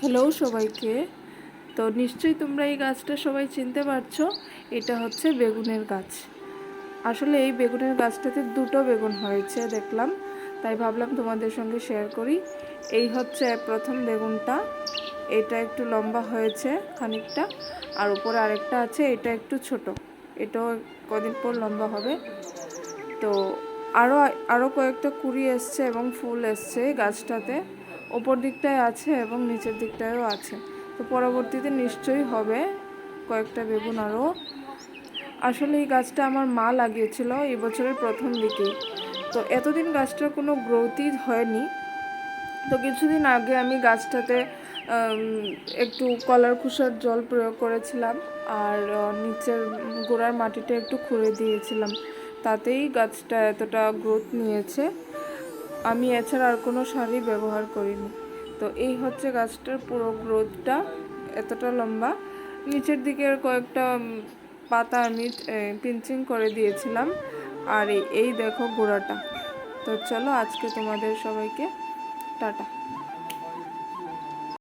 Hello সবাইকে। তো নিশ্চয়ই তোমরা এই গাছটা সবাই চিনতে পারছো। এটা হচ্ছে বেগুনের গাছ। আসলে এই বেগুনের গাছটাতে দুটো বেগুন হয়েছে দেখলাম, তাই ভাবলাম তোমাদের সঙ্গে শেয়ার করি। এই হচ্ছে প্রথম বেগুনটা, এটা একটু লম্বা হয়েছে খানিকটা, আর উপরে আরেকটা আছে, এটা একটু ছোট, এটাও কদিন পর লম্বা হবে। তো আরও আরও কয়েকটা কুড়ি এসছে এবং ফুল এসছে গাছটাতে, ওপর দিকটায় আছে এবং নিচের দিকটায়ও আছে। তো পরবর্তীতে নিশ্চয়ই হবে কয়েকটা বেগুন আরও। আসলে এই গাছটা আমার মা লাগিয়েছিল এই বছরের প্রথম দিকেই। তো এতদিন গাছটার কোনো গ্রোথই হয়নি। তো কিছুদিন আগে আমি গাছটাতে একটু কলার খোসার জল প্রয়োগ করেছিলাম, আর নিচের গোড়ার মাটিটা একটু খুঁড়ে দিয়েছিলাম, তাতেই গাছটা এতটা গ্রোথ নিয়েছে। আমি এছাড়া আর কোনো সারই ব্যবহার করিনি। তো এই হচ্ছে গাছটার পুরো গ্রোথটা, এতটা লম্বা। নিচের দিকের কয়েকটা পাতা আমি পিঞ্চিং করে দিয়েছিলাম, আর এই দেখো গোড়াটা। তো চলো আজকে তোমাদের সবাইকে টাটা।